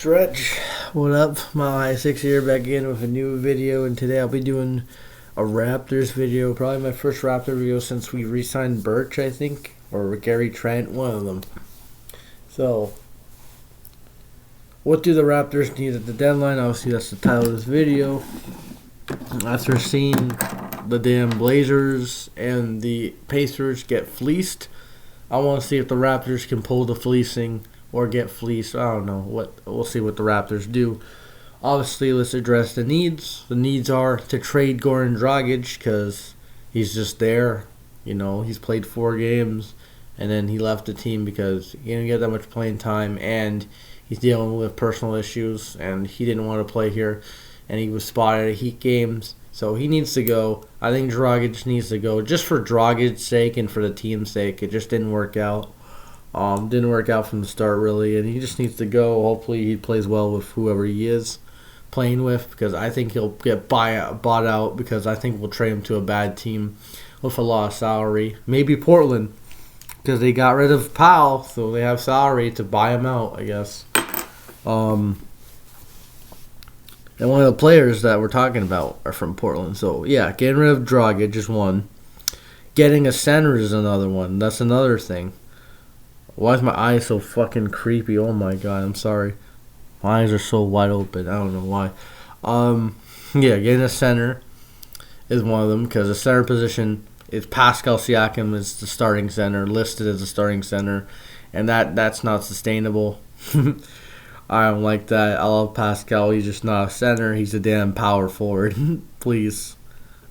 Stretch, what up? My 6 here back in with a new video, and today I'll be doing a Raptors video, probably my first Raptor video since we re-signed Birch, I think, or Gary Trent, one of them. So, what do the Raptors need at the deadline? Obviously, that's the title of this video. After seeing the damn Blazers and the Pacers get fleeced, I want to see if the Raptors can pull the fleecing or get fleeced. I don't know. We'll see what the Raptors do. Obviously, let's address the needs. The needs are to trade Goran Dragic because he's just there. You know, he's played 4 games, and then he left the team because he didn't get that much playing time, and he's dealing with personal issues, and he didn't want to play here, and he was spotted at Heat games. So he needs to go. I think Dragic needs to go just for Dragic's sake and for the team's sake. It just didn't work out. Didn't work out from the start, really, and he just needs to go. Hopefully he plays well with whoever he is playing with, because I think he'll get bought out, because I think we'll trade him to a bad team with a lot of salary. Maybe Portland, because they got rid of Powell, so they have salary to buy him out, I guess. And one of the players that we're talking about are from Portland. So, yeah, getting rid of Dragic is one. Getting a center is another one. That's another thing. Why is my eyes so fucking creepy? Oh, my God. I'm sorry. My eyes are so wide open. I don't know why. Yeah, getting a center is one of them, because the center position is Pascal Siakam is the starting center, listed as a starting center, and that's not sustainable. I don't like that. I love Pascal. He's just not a center. He's a damn power forward. Please.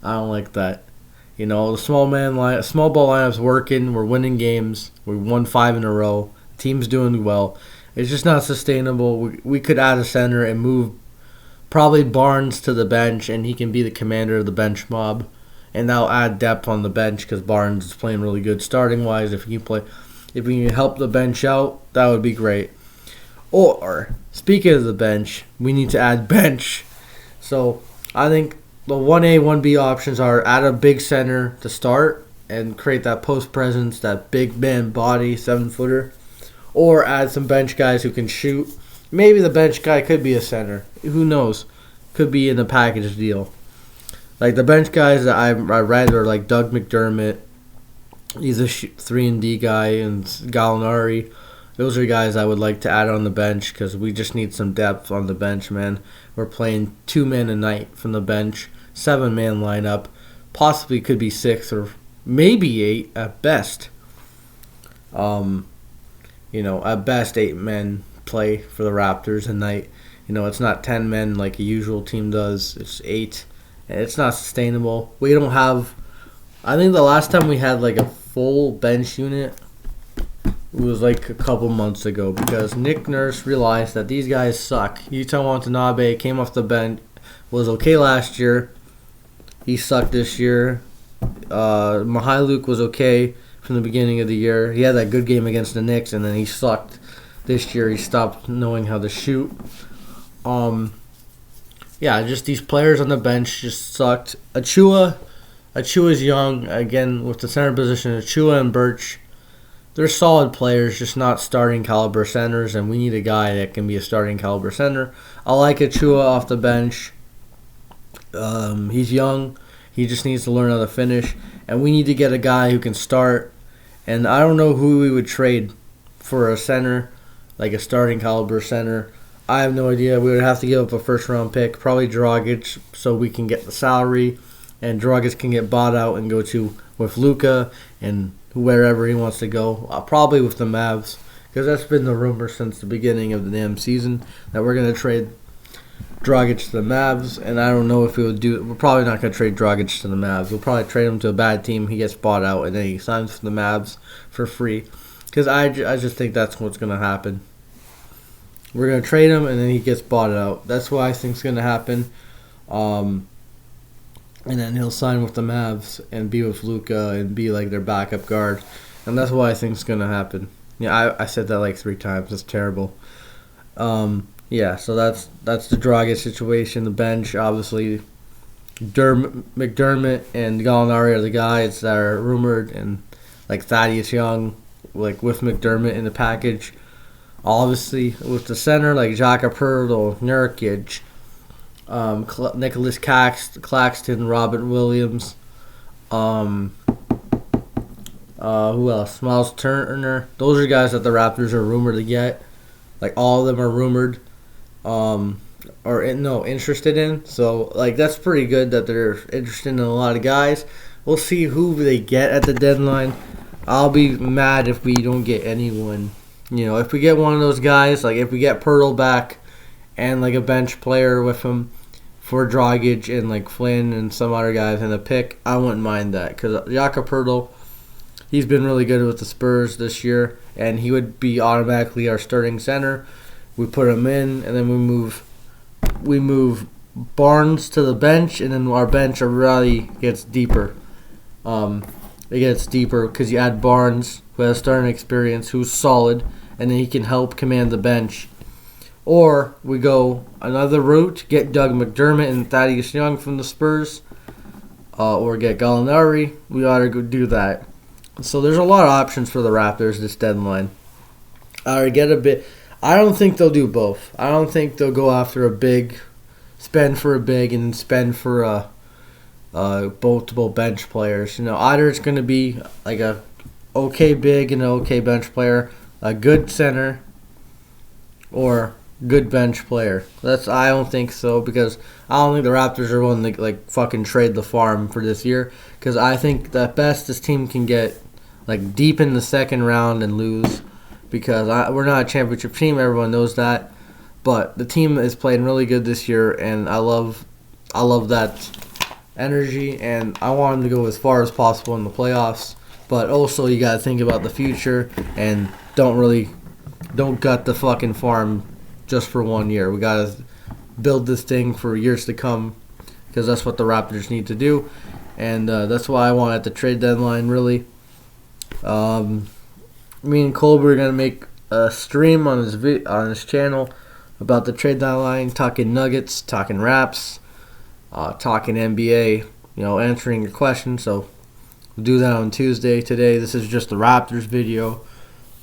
I don't like that. You know, the small ball lineup's working. We're winning games. We won 5 in a row. The team's doing well. It's just not sustainable. We could add a center and move probably Barnes to the bench, and he can be the commander of the bench mob. And that'll add depth on the bench, because Barnes is playing really good starting wise. If we can help the bench out, that would be great. Or, speaking of the bench, we need to add bench. So, I think the 1A, 1B options are add a big center to start and create that post presence, that big man body, 7-footer. Or add some bench guys who can shoot. Maybe the bench guy could be a center. Who knows? Could be in a package deal. Like the bench guys that I read are like Doug McDermott. He's a 3-and-D guy, and Gallinari. Those are guys I would like to add on the bench, because we just need some depth on the bench, man. We're playing 2 men a night from the bench, 7-man lineup. Possibly could be 6 or maybe 8 at best. You know, at best 8 men play for the Raptors a night. You know, it's not 10 men like a usual team does. It's 8. And it's not sustainable. We don't have... I think the last time we had like a full bench unit, it was like a couple months ago, because Nick Nurse realized that these guys suck. Yuta Watanabe came off the bench, was okay last year. He sucked this year. Mihailuk was okay from the beginning of the year. He had that good game against the Knicks, and then he sucked this year. He stopped knowing how to shoot. Yeah, just these players on the bench just sucked. Achua's young, again, with the center position. Achua and Birch, they're solid players, just not starting caliber centers, and we need a guy that can be a starting caliber center. I like Achua off the bench. He's young. He just needs to learn how to finish, and we need to get a guy who can start. And I don't know who we would trade for a center, like a starting caliber center. I have no idea. We would have to give up a first-round pick, probably Dragic, so we can get the salary, and Dragic can get bought out and go to with Luka and wherever he wants to go. Probably with the Mavs, because that's been the rumor since the beginning of the damn season that we're going to trade Dragic to the Mavs, and I don't know if we would do it. We're probably not going to trade Dragic to the Mavs. We'll probably trade him to a bad team. He gets bought out, and then he signs for the Mavs for free, because I just think that's what's going to happen. We're going to trade him, and then he gets bought out. That's what I think is going to happen. And then he'll sign with the Mavs and be with Luka and be like their backup guard. And that's what I think is going to happen. Yeah, I said that like 3 times. That's terrible. Yeah, so that's the Dragic situation. The bench, obviously, McDermott and Gallinari are the guys that are rumored, and like Thaddeus Young, like with McDermott in the package. Obviously, with the center like Jakob Poeltl, Nurkic, Nicholas Claxton, Robert Williams, um, who else? Miles Turner. Those are guys that the Raptors are rumored to get. Like all of them are rumored, or interested in. So like that's pretty good that they're interested in a lot of guys. We'll see who they get at the deadline. I'll be mad if we don't get anyone. If we get one of those guys, like if we get Pirtle back and like a bench player with him for Dragic and like Flynn and some other guys in a pick, I wouldn't mind that because Jakob Pirtle, he's been really good with the Spurs this year, and he would be automatically our starting center. We put him in, and then we move Barnes to the bench, and then our bench already gets deeper. It gets deeper because you add Barnes, who has starting experience, who's solid, and then he can help command the bench. Or we go another route, get Doug McDermott and Thaddeus Young from the Spurs, or get Gallinari. We ought to go do that. So there's a lot of options for the Raptors this deadline. I don't think they'll do both. I don't think they'll go after a big, spend for a big, and then spend for multiple bench players. Either it's going to be like a okay big and an okay bench player, a good center, or good bench player. I don't think so because I don't think the Raptors are willing to like fucking trade the farm for this year because I think the best this team can get like deep in the second round and lose because we're not a championship team. Everyone knows that, but the team is playing really good this year, and I love that energy, and I want them to go as far as possible in the playoffs. But also, you gotta think about the future and don't gut the fucking farm just for 1 year. We gotta build this thing for years to come because that's what the Raptors need to do, and that's why I want at the trade deadline really. Me and Colby are gonna make a stream on his channel about the trade deadline, talking Nuggets, talking Raps, talking NBA. Answering your questions. So we'll do that on Tuesday. Today, this is just the Raptors video.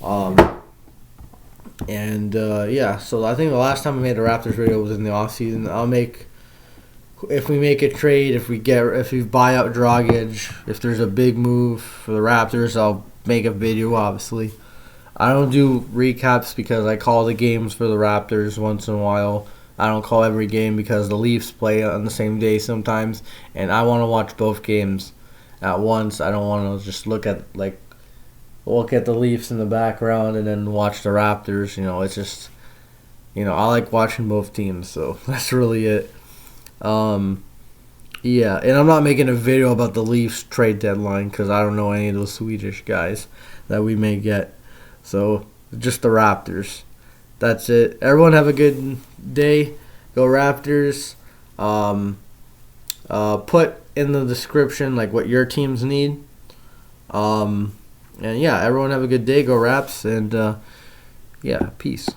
So I think the last time I made a Raptors video was in the off season. If we make a trade, if we buy out Dragic, if there's a big move for the Raptors, I'll make a video, obviously. I don't do recaps because I call the games for the Raptors once in a while. I don't call every game because the Leafs play on the same day sometimes, and I want to watch both games at once. I don't want to just look at the Leafs in the background and then watch the Raptors. It's just, I like watching both teams, so that's really it. Yeah, and I'm not making a video about the Leafs trade deadline because I don't know any of those Swedish guys that we may get. So, just the Raptors. That's it. Everyone have a good day. Go Raptors. Put in the description what your teams need. And yeah, everyone have a good day. Go Raps. And yeah, peace.